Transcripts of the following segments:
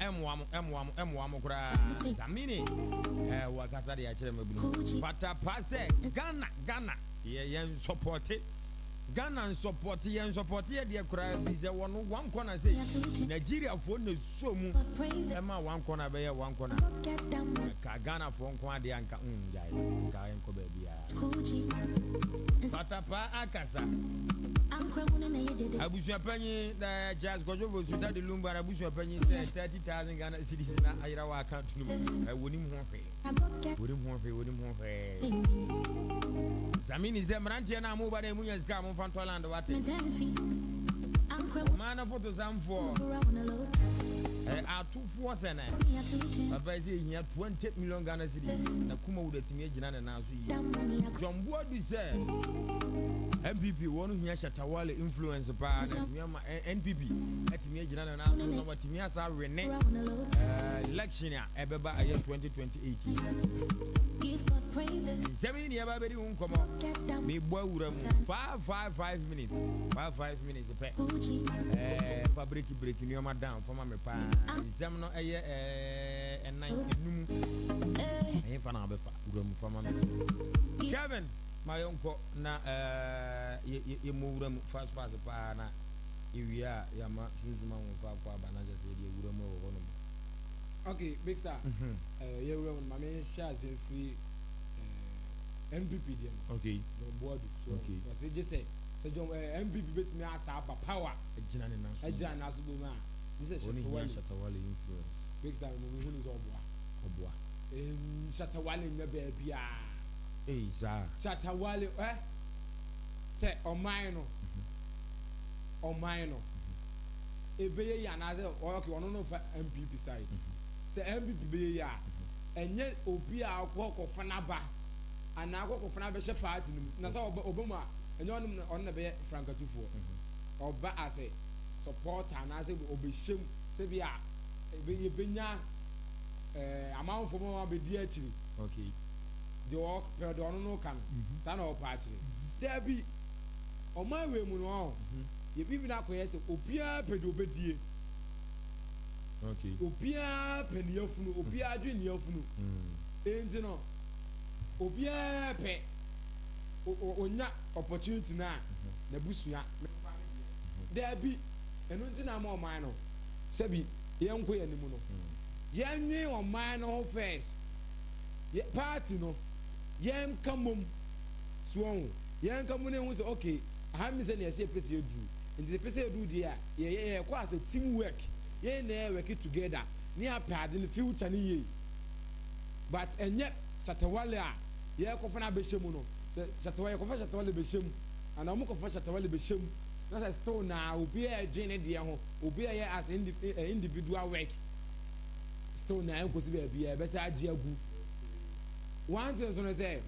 M1 kura zamini wakasa de achire mabunu pata pase Ghana yen support Ghana support yen support ye de kura bize wono one corner say Nigeria for no so mu ema one corner be ye one corner ka Ghana for nko ade anka jai ka enko ba bia pata pa akasa Abusu panyi da jazz gojo vo suta de lumba abusu panyi say 30,000 Ghana cedis na ayira wa account num wonim ho fe Zamini ze mrantie na mo ba de munya ska mo fantoland wate mana photo zamfo atu force na baba ze hia 20 million Ghana cedis na kuma wudetimi agina na naso yi Jombo du se MPP wonu hia Shatawale influence pa na timi NPP atimi agina na naso na watimi asa rene election a ebeba aye 2028 give God praises 7 year ba beri unkomo me boy wura mu 5 minutes 5 minutes pe fabric break ni o madam for me pa exam no eye ennan enum eh fa na be fa wura mu for me Kevin my uncle na ye mo wura mu fast pa na iwia ya ma Sunsum Ahuofe kwa banaja se de wura mu ho no. Okay, big star. You will my main shares in free MPP. Okay. No board. Okay. I just say, MPP bet me as a power. A general national. A general national. This is Shatawale influence. Big star, who is Obwa. In Shatawale in the baby. Hey, sir. Shatawale, say, or minor. Or minor. Ebe ya na say okay ono no fa MPP side say MPP be ya enye obi a akoko fana ba ana akoko fana be she party na say obama enye ono na be frankatufo oba ase supporter na say obeshem say bia ebe benya amanfo mo be di akiri okay the work per the ono no kan sa na o party there be o man we mu no ye bibi na koye se obia pedo bedie okay obia peniafunu obia adweniafunu enti no obia pe onya opportunity na busua there be eno nti na ma o man no se bi ye nko ye nimu no ye nwe o man no first ye party no ye nkamom so ye nkamu ne hu se okay aha mi se na ye pese edu in the person do there yeah quite a teamwork yeah na work together near pad in the future ni but enye Shatawale a yeah ko fana be shemu no Shatawale ko fa Shatawale be shemu and amu ko fa Shatawale be shemu na still na obi e dwene de ho obi e as individual work still na en ko si be bia be say agi agu one thing so no say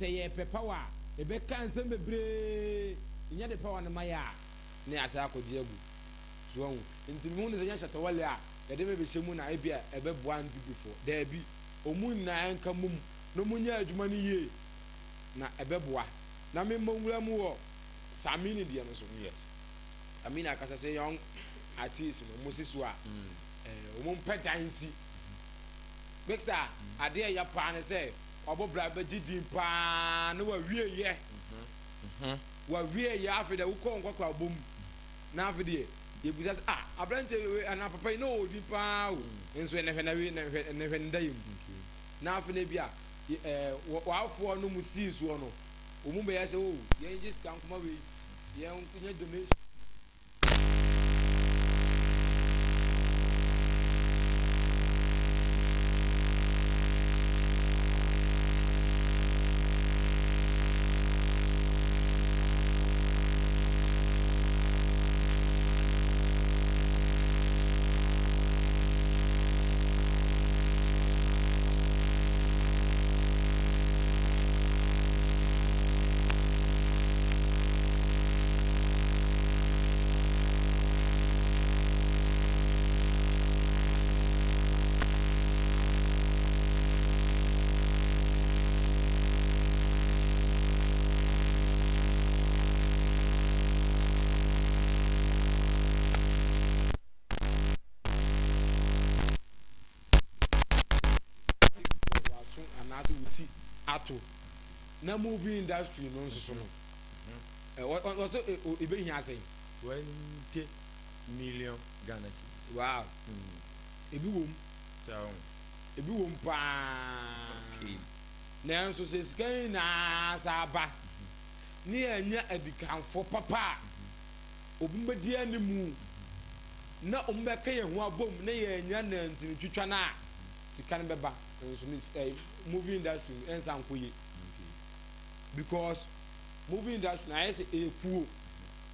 ye power e be kan sem bebre nya de power na maya ne asa akodi agu so won ntimi hu ne senya Shatawale a ye de be shemu na e bia e be boa ndu before there be omun na enka mum no munya adwuma ni ye na e be boa na me mawura mu wo samini de no so ye samini akasa se young artist no musisu a omum pedansi mixer ade ya pa ne se obobra be gidin pa no wa wie ye wa wie ye afide wo ko nkwa bom na afide ye busa abrante ana papa no odi pa o enso ne hwe na hwe ndayim na afide bia wa afo no musi so no omum be ya se o ye just kan kuma we ye nya donation ato na movie industry no nso so no also ebe hia say 20 million Ghana cedis. Wow. Ebi wom. So Ebi wom pa. Na nso se scan na saba. Ni anya adikanfo papa. Obi mbedi animu. Na ombeka ye ho abom na ye anya na ntintwitwa na sika no beba. Nso ni movie industry ensa nkoye. Because movie industry na yesi ekuo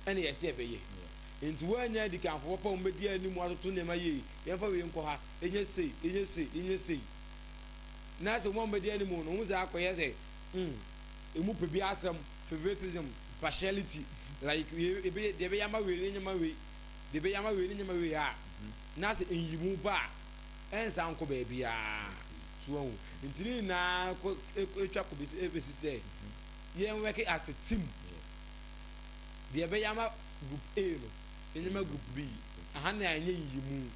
ene yesi ebeye. Nti wanya dikanfo papa ombedi animu atoto nema ye. Yemfa we nko ha enye sei. Na se mo mbedi animu no huza akoye se emu pebi asem favoritism partiality like ebe de be yama we nyama we de be yama we nyama we ha na se enyimu ba ensa nko ba bia so ntini na ko etwa ko besi se yen work as a team de be yama group A no enyama group B aha na anye enyimu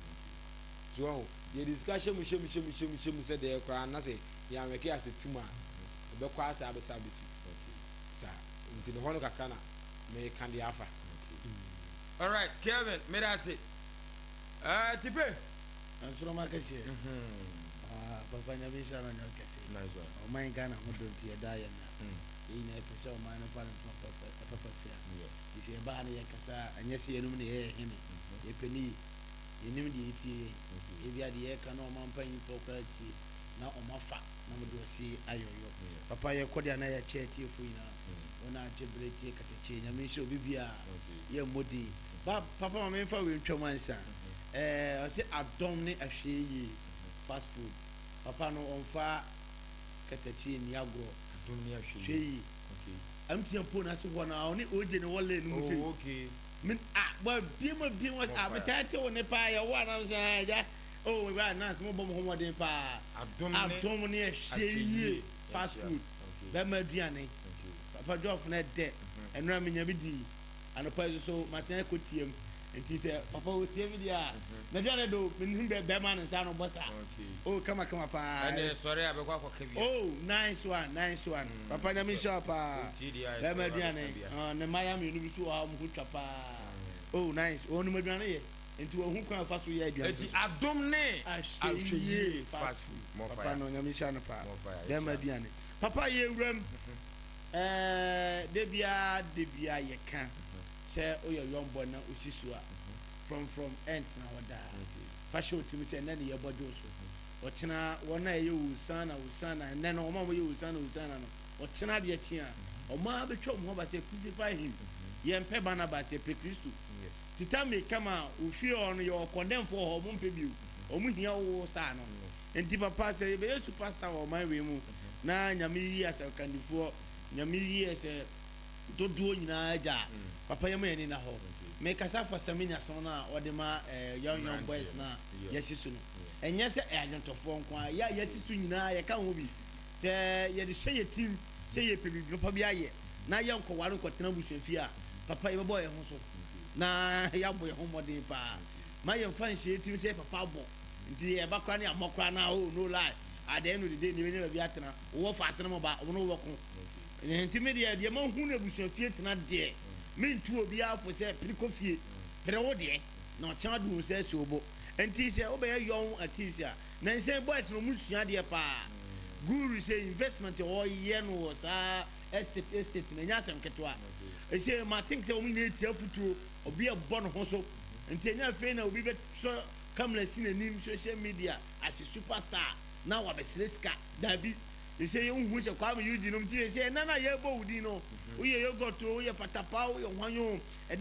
so the discussion mu shem se de kra na se ya work as a team a be kwa asa abesa besi sa ntini hono kakana me kan di afa. All right, Kevin, me that's it. Tipe. Ansuro makasi. Papa nyabisha na nyakasi. Nice one. O my Ghana mo don tie da ya na. Ina pese o man fa papa fia. Isi e ba na yakasa anyase enum ne ye hene. E peni enim di tie. E bia de ye kan o man pan to kwachi na o mafa na mo do si ayoyo. Papa ye kodia na ya cheti fu ina. Ona jebreti Katakyie nyamisha obibia ye modi ba papa ma menfa we ntwamansa o se adom ne ahweyi fast food papa no onfa Katakyie ni agro adom ne ahweyi amtia po na so na oni oje ne wole no mu sei okay min ba bi was abetati woni pa ya wa na so ja we ba na so mo mo den pa adom ne ahweyi fast food ba maduane papa jof na de enra me nya bidi anopa so masen ekotiem enti se papa o tie media na dwane do min be man nsa no bossa oh kama pa ene sorry abekwa akwa bia oh nice one papa nya mi shop pa be maduane ne Miami no bi so ha mo hutwa pa oh nice onu maduane ye enti wo hu kwa fa so ye aduane enti adom ne ahweyi fast food papa no nya mi shop pa be maduane papa ye wuram debia ye can say oh your young boy na usisua from end na wada fashion to me say na ye bodo so ochina wona ye usana na no ma ye usana no ochina de tia o ma betwa mo ba say crucify him ye mpe bana ba te pre Christo tita me kama ufi on your condemn for ho mo mpe biu o mu hia wo star no enti papa say be superstar o my we mu na nyame yi asakandifo nyame yi ese dodo nyina aja papa yema yani na ho me kasa for seminar so na odema young boys na yesisu no enye se ajontofo nko ya yetisu nyina ye ka ho bi te ye de hye team se ye pebi papa bi aye na ye nko ware nko tena busuafi a papa ye boy ho so na ya boy ho modern pa ma ye mfa hye team se papa bo nti e bakwa ne amokra na oh no lie at the end of the day ni we bi atena wo fa asene mo ba wo no wo ko nti media de ma hu na busuafie tena de mentu obi afo se pirikofie pere wo de na ocha du se sobo nti se obe ya young artist na nse boys no musua de pa guru say investment o ye no sa estate na nya asem ketwa e say ma think say o mi na tia futuo obi e bo no ho so nti nya fe na obi be so camera sinanim social media as a superstar na wa be sreska dabi they say you who kwa me you dinom ti say na ye bo wudi no uye yogurt uye patapa uye hwanyo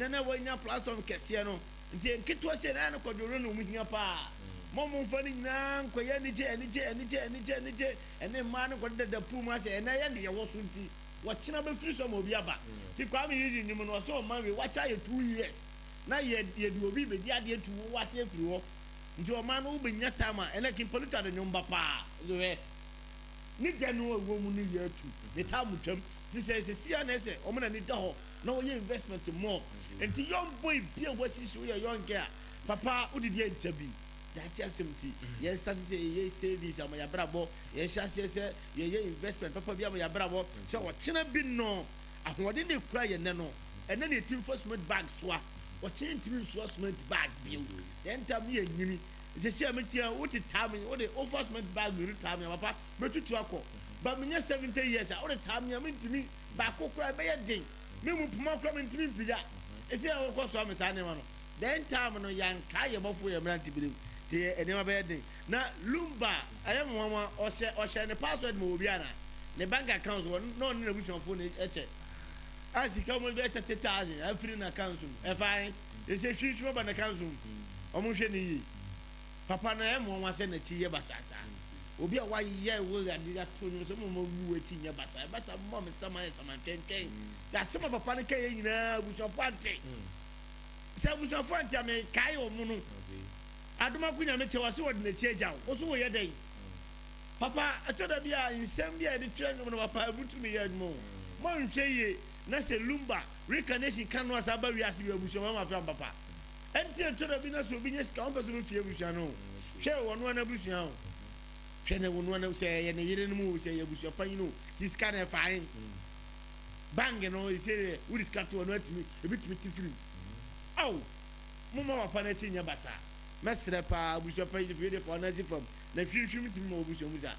na wanya platform kese no nti nketwa say na ko doro no mu hia pa momo mfani nyina nkoye ni je ene ma no ko da puma say na ye ne ye wo so nti wachina be free so mo bi aba ti kwa me you dinom no so man we wacha ye 2 years na ye du obi be di ade tu wo wase free wo nti o man no be nya tama ene kin polluta de nyomba pa so ni denu wo mu ni yetu ni tamu twam ti se sia na se o na ni da ho na wo ye investment more enti young boy bia wasi so ye young girl papa udidi entabi dachi asemti ye start say ye savings am ya brabo ye sha say ye investment papa bi am ya brabo say wo chena bi no ahode ne kura ye ne no ene ne team for cement bag soa wo chen team so cement bag bi ye ntam ye nyini je see ametia wo ti tam wo de over cement bag mi tam ya papa metutu akọ ba me 70 years wo de tam ya mentimi ba kokura be ye den me mu puma kura mentimi mpija ese ya wo ko so am sa ne ma no then time no yanka ye bofo ye mranti bilim te enema be den na lumba ayem mama o ne password mo obi ana ne bank account wo no ne bushon phone eche asika mo be 30,000 afiri na account e fine e se hwihwe ba na account o mo hwe ne yi papa na e mo wa se na ti ye basasa obi a wa ye wo ya dia to no so mo wu ati nye basa mo me sama ye sama tenten ya se mo papa ne ka ye nyina bushon pante se bushon pante ame kai o mu no aduma kunya me che wase wo de na chi agya wo so wo ye den papa atoda bia insem bia de twa no papa butu me ye mo mo nhwe ye na se lumba reincarnation kan no asa ba wi ase bi bushon ma fa papa enti atoda bi na so bi nye ska on person fie bushon no hwe wo no na bushon o hwe ne wo no na se ye ne yire no mu se ye bushon pan no ti ska na fine bang no se we discuss to no atimi e bitimi ti free aw mama papa na chi nya basa mesre pa bushon pan fi de for na ti fam na hwihwim ti mo bushon musa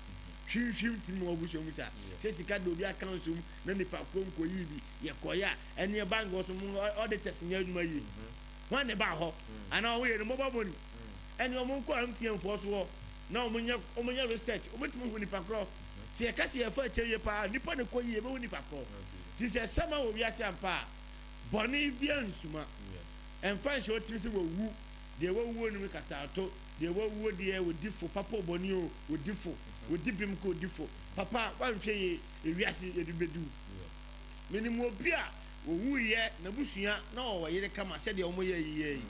hwihwim ti mo bushon musa se sika do bi account sum na nipa konko yi bi ye koya ene bang wo so mo auditors nya adwuma yi wan ne ba ho ana wo ye no mobile money ene o mo ko am tie mfo so na o mo nya research o mo timo hu nipa kro se ye ka se ye fa che ye pa nipa ne ko yi e be hu nipa kro ti se sama wo wi ase ampa boni bia nsuma enfa hwe o timi se wo wu de wo wu ni katato de wo wu de wo difo papa boni o wo difo wo dibim ko difo papa wan hwe ye ewiase ye dubedu minimo bia wo wu ye na busua na wo yire kama se de o mo ye yi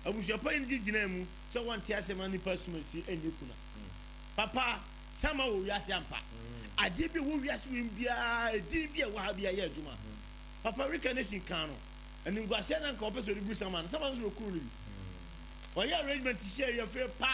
abusua pa ni gina mu so wan ti ase mani pasumasi enye kuna papa sama wo wiase ampa ade bi wo wiase wim bia edi bia wo ha bia ye adwuma papa reincarnation kan no eni ngwase na nka opeso de busama na sama no kuru ni o ya arrangement share ye fe pa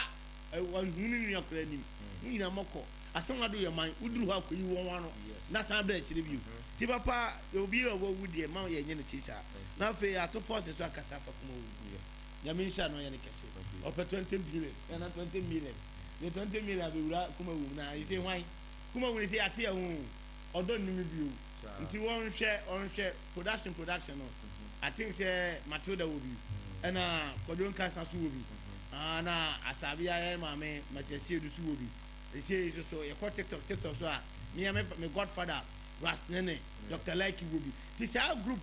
wan hunu ni akra ni ni na moko asama do ye man uduru ha ko yi won wano na san bra chire bi ti papa obi wo wu de ma ye nye ne tisa na fe ato force so akasa fa kuma wu ya me nsha no ye ne kese o pe 20 billion na 20 million ne 20 million be wura kuma wu na yi se hwan kuma wu se ate hu odo ni mi bi o nti won hwe production no I think say Matilda will be and Kodron Kasa will be na Asabia mame Masesi du will be they say so a TikTok so me and my godfather Rast Nene Dr. Likey will be this our group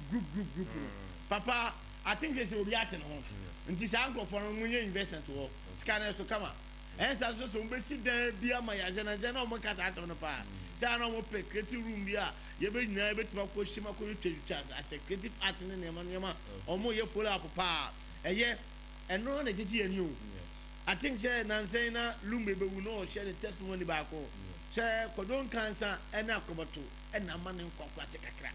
papa I think they will be at home and this uncle for investment to scanner so come on and so be there be my agenda general market on the pa Chana mo pe creative room bia ye be nyina be tuma ko shima ko twetwa as a creative art ne nema omo ye follow up pa eye eno na titi ani o I think say na say na lumbe be wu no share the testimony ba ko say Kodon cancer ena akobato ena ma ne nkokwa tekakra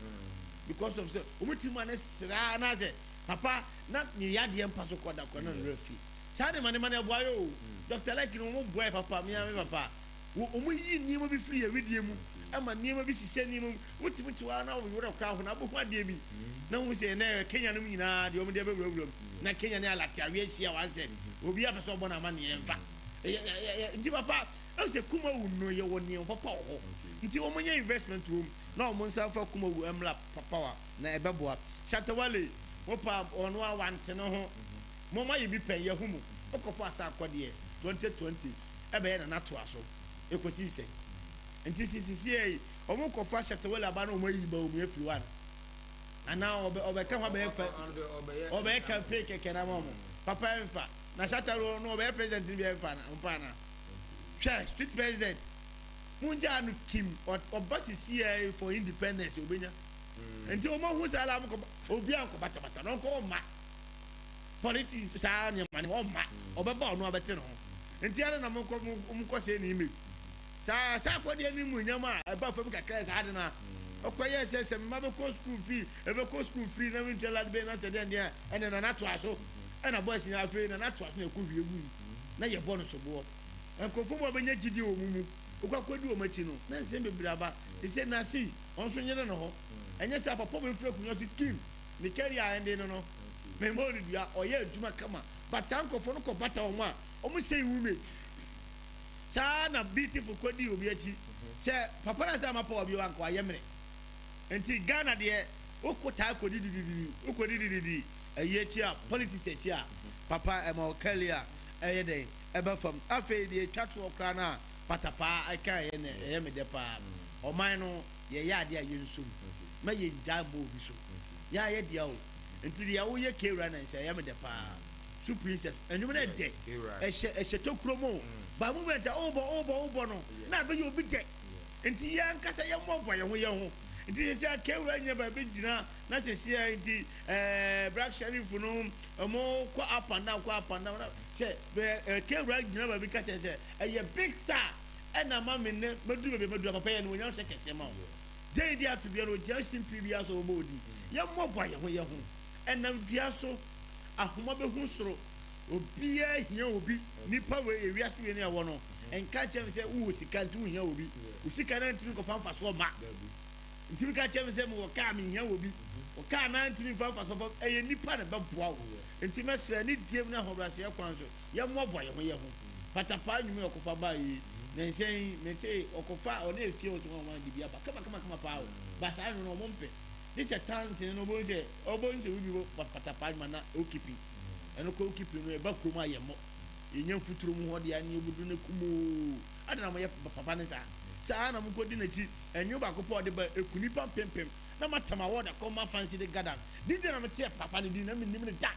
because of say omutima ne sra na say papa na ni yade empa so koda ko na refi say de mane boy o Dr. Like no mo boy papa me papa omo yi niema bi free awedie mu ama niema bi sise niema wotimi tiwa na wo wura kwa ho na bo kwa de bi na wo se na Kenya no nyina de omo de be wura na Kenya ne alati awe hia wanse obi apeso obo na ma ne emfa nti papa o se kuma wu no ye wo ne papa ho nti omo nya investment wo na omo nsa fa kuma wu emla papa wa na ebeboa Shatawale wo pa ono a wante no ho mo ma ye bi pen ye hu mu okofo asa akode 2020 ebe ye na to aso ekosi se enti sisi e omo kofa Shatawale aba na omo yi ba omo efiri wan ana obeka ho be fa obeka fake keke na mo papa enfa na Shatawale no obe president bi enfa na mpa na hwe street president munja no kim oba sisi e for independence obenya enti omo hu sala mo obi an ko bata no ko ma politics sa nya mane o ma obeba ono abete no enti ana na mo ko se ni ime sa ko de ni mu nyama e ba fam kakra sa ade na okoye se ma be ko school fee e be ko school free na mi tell be na se de dia ene na to aso ena boys nya afi na to aso na ko wie wu na ye bonus bo enkofo mo benya gidi o mumu okwakwadi o machi no na nse bebre aba te se na si onso nyene no ho enye se papa bo mfra kunyo to kim ni career ende no me mo ni dua oye adwuma kama but ankofo no ko bata o ma o mo say wume cha na beautiful kwadi obi achi se papa na say mapa obi wanko ayemre enti Ghana de okota kodidididi eye chi a politics chi a papa ema okalia eye den ebe fam afi de twatwo okra na patapa aka ye ne eye me de pa o man no ye ya de aye nsum ma ye njabo obi so ya ye de o enti de wo ye kewra na nse eye me de pa su princess enum na de ehye to kromo ba movement obo no na be ye obi de enti ye nkasa ye mobo ye ho enti se kewra nya ba be gina na se se enti black sheriff no mo kwa up and down che kewra gina ba bi ka che eye big star na ma me ne medu papa ye no nya se kese ma dey dia to be no just simply be as obo di ye mobo ye ho enam dua so ahoma be hu soro obi ahia obi nipa we ewia so ne awo no enka chem se wo sika ntu hia obi usika na ntimi ko fanfa so ma ntimi ka chem se mo ka mi hia obi o ka na ntimi fanfa so eye nipa na be boa wo ntimi sra ni diem na hobrase ye kwan so ye mobo ye ho patapa nwumi okofa ba yi na nsen me say okofa o na efie o to wan di bia ba kama pa o ba sa no mo mpe this a talent no bonje we bi patapa nwuma na okipi eno ko okipi no e ba krom aye mo yenye futuro mu ho de ani obudu ne kumo adana mo ye papa ne sa na mo kodi na chi enyo ba ko po de ba ekuni pam pempem na matama wo da ko ma fancy de gadan di de na me tie papa ne di na me nim ne da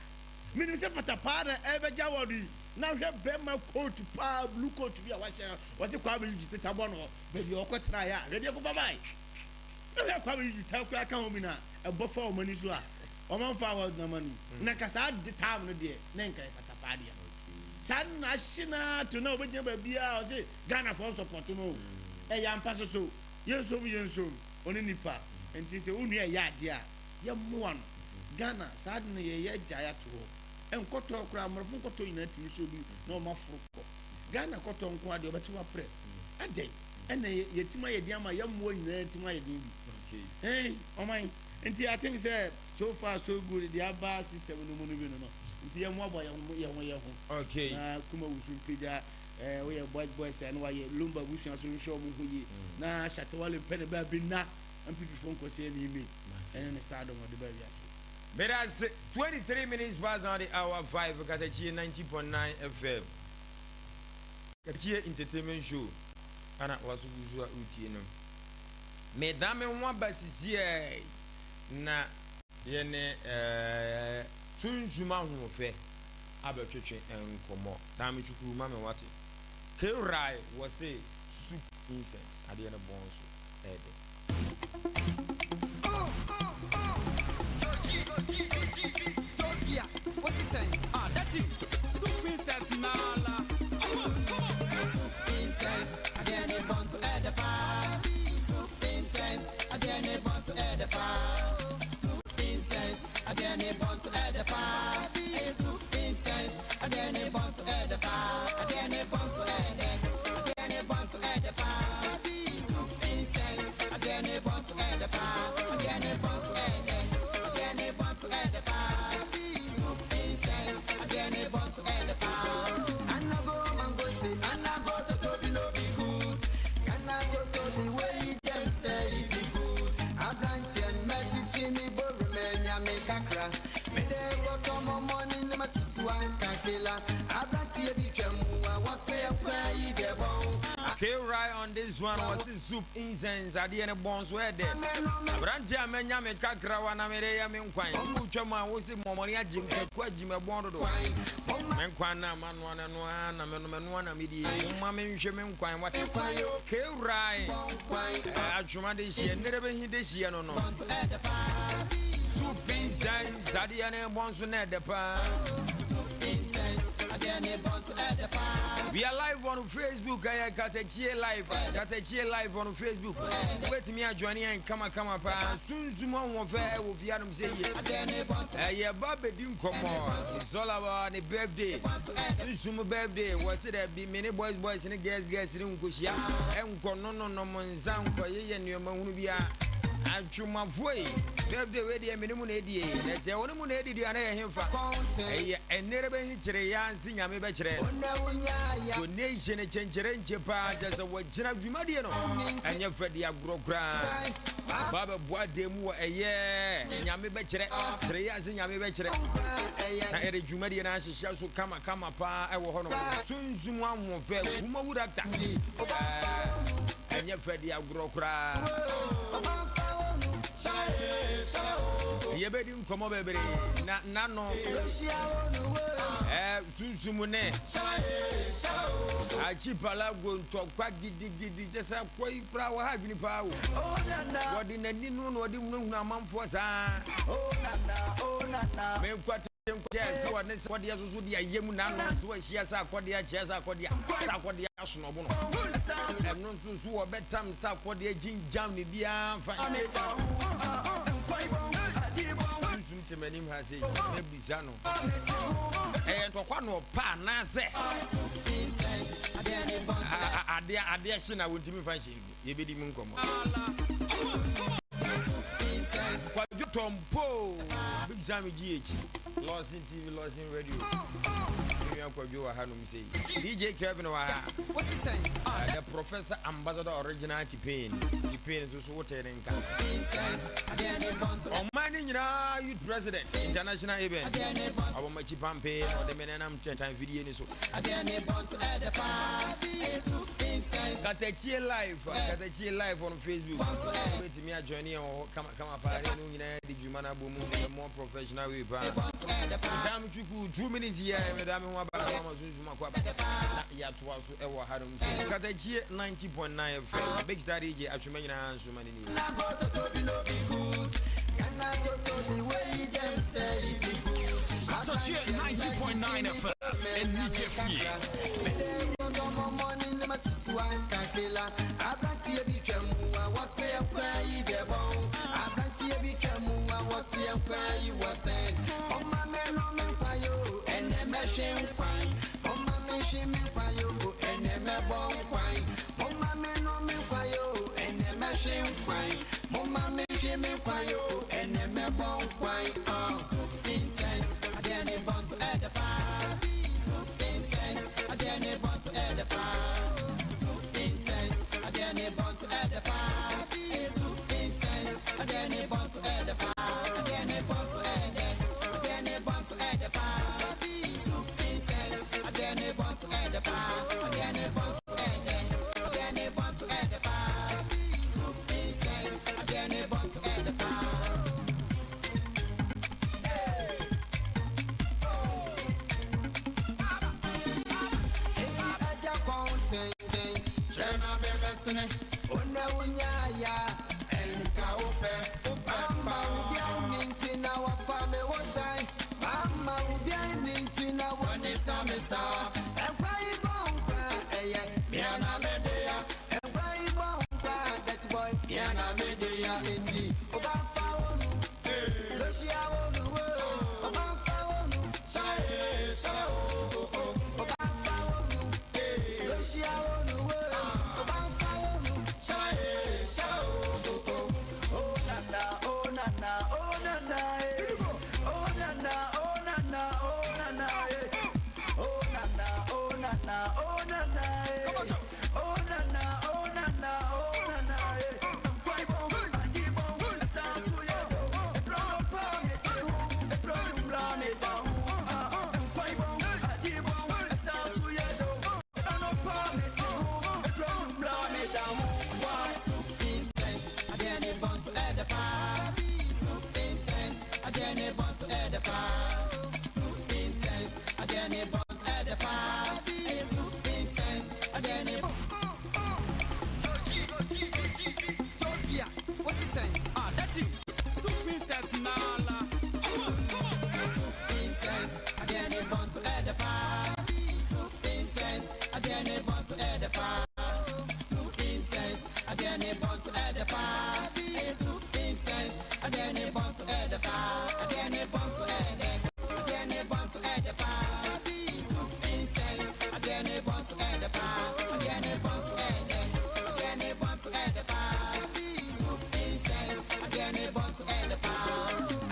me nim se patapa na e be ja wodi na hwe be ma coat pa blue coat bi a wa che what kwa be jiti tabo no be bi okotra ya ready ko bye na kwa be jiti ta kwa kan obi na e bo fa o mani so a o man fa wa na mani na kasa de time no de na nkai patapa dia san na shina to na obenya ba bia o se Ghana for support no e ya mpa so yenso oni nipa enti se unu e ya ade a ye moa no Ghana sad no ye jaya to enkoto kra amrofo nkoto ina timi so bi na o mafuro Ghana koto nko ade obeti wa pre ade ena ye tima ye dia ma ye moa ina tima ye din bi o man enti I think say so far so good the aba system no no nti ye moa boy ye ho okay na kuma wusu pija we ye boys and we ye lumba busu so show mo hoyi na shatawale pen ba bi na ampipi fon ko se ni mi and start on the baby as but as 23 minutes past now the hour 5 Katakyie 90.9 FM Katakyie Entertainment Show ana wasu buzu utie no medame nwa basisi na ye ne Sunsum Ahuofe abetwetwe enkomo dame chukwu mame wate Kewrai was say soup incense ade na bonso ede Sophia, what's he saying? That's it. Soup princess Nala. Soup princess, again it wants to add the pie. Soup princess, again it wants to add the pie. Soup princess, again it wants to add the pie. Soup princess, again it wants to add the pie. Again it wants to add it. Again it wants to add the pie. Soup princess, again it wants to add the pie. Again it wants to add it. Again it wants to add the pie. Soup princess, again it wants to add the pie. And I go mango say, and I go to Toby no be good. And I go to the way them say it be good. I plant and medicine me borrow me ya make a crack. Me dey go to my money no my sisu and kakila. I plant here be tremu. I want say a cry the bone. Kewrai on this one was soup incense ade na bonso ede abrante amenya me kakra wa na mere ya me nkwan utwama wo se momori agimka kwa agime bondo do me nkwan na manu na menu na medi mma me nhwe me nkwan wate Kewrai atwuma de hie nere be hi de hie no soup incense ade na bonso na ede pa Soup incense, again it bonso ede pa. We are live on Facebook. Katakyie live on Facebook. Wait me a join and come pa. Sunsum Ahuofe wo fi anum say ye babe dim komo. It's all about the birthday. Sunsum birthday was it be many boys and girls in Nkoshia. Enko no monza nko ye nneoma hunu bia. Achuma foi. Birthday we dey minimum na die. Na say wonu mu na die na ye hemfa. Enere be hikire ya nsi nyame be kire. Donation chenchere nchepa just wajina dwumade no. Enye fredi agrokra. Baba boade mu eye nyame be kire. Kire ya nsi nyame be kire. Na ere dwumade na hihia so kama pa e wo ho no. Sunsum Ahuofe kuma wurata. Enye fredi agrokra. Yebedi nkomo bebere na no sunsum ne achi pala go ntokwa gidi jesa koi pra wa ha dwini pa wo wodi nani no no wodi hunu amanfo saa me kwate so wa ne so wodi asoso di ayemu na no so ahia sa akode a chia sa akode aso no bo no no so wo betam sa akode jinjam ne bia fa Temenim has a Bizano. And to one or pa naze. I will to me fashion. You be the munkum. What you tompo? Big Sammy GH. Lost in TV, lost in radio. You are Hanum say. DJ Kevin, what's he saying? The Professor Ambassador Original T-Pain. T-Pain is also water in on Manning Youth President, International event. Our Machi Pampe, or the Menam time video. Katakyie live on Facebook. Wait me a journey or come up. The Jumana Boom, more professional way. Damn, 2 minutes here, Madame Wabama Zuma. Yet was ever had him say Katakyie 90.9 FM. Big Star DJ, Achumena, and so many. Katakyie 90.9 FM. And you Jeffy. Adene bonso edepa. Soup incense. Adene bonso edepa. Adene bonso ede. Adene bonso edepa. Soup incense. Adene bonso edepa. Adene bonso ede. Adene bonso edepa. Soup incense. Adene bonso edepa.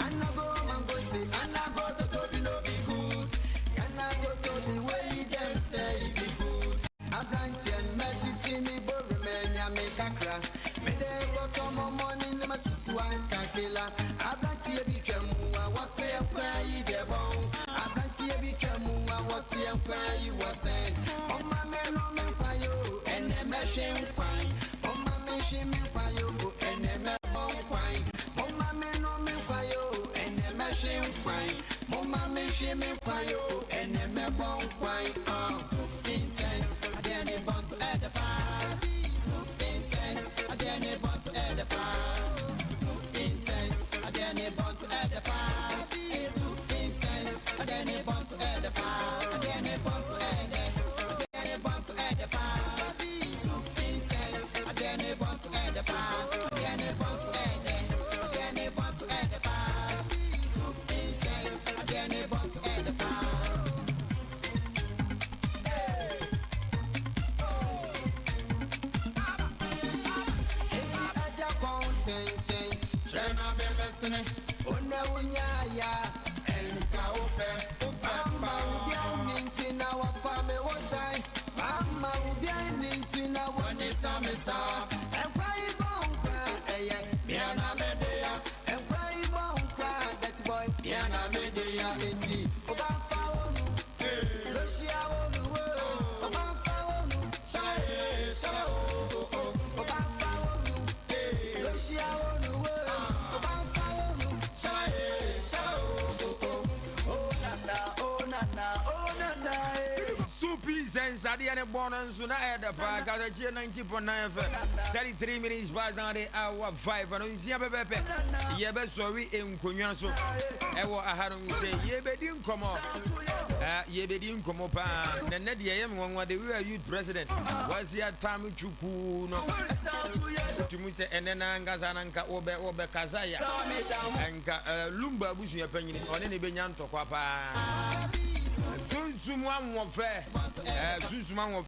Anago mango say anago to be no be good. Anago to be way them say it be good. Aganti and meditini boromenya make a crack. Me de go to my money na masusu ankakela. Aganti e bi twemu a wase akwa yi de bon. Aganti e bi twemu a wase akwa yi wasen. Mama me no me kwayo ene me hwe nkwan. Mama me hwe me kwayo ene me bon kwan. Mama me no me kwayo ene me hwe nkwan. Mama me hwe me kwayo ene me bon kwan. Soup incense adene bonso edepa. Soup incense adene bonso edepa. Soup incense adene bonso edepa. Soup incense adene bonso edepa. Adene bonso ede. Adene bonso edepa. Soup incense adene bonso edepa. Adene bonso ede. Adene bonso edepa. Soup incense adene bonso edepa. Chena be mesene, ona unyaya, enka ope, mama ubia ninti na wafame wotai, mama ubia ninti na wani samisa, enkwa ibonkwa, miana medeya, enkwa ibonkwa, that boy, miana medeya, eti, obafa onu, loshia onu, obafa onu, shae, obafa onu, loshia onu, Soup incense adene bonanzu na edepa. Katakyie 90.9 FM. 33 minutes past the hour 5. And unsia bebepe. Yebe sorry enkonwa so. Ewo aharon say yebedi nkomo. Yebedi nkomo pa. Nene de yem wonwa de we youth president. Was ya time chuku no. Tumu se enena ngaza nanka obe kazaya. Enka lumba busu ya panyini. One ne benya ntokwa pa. Sunsum Ahuofe. Sunsum Ahuofe.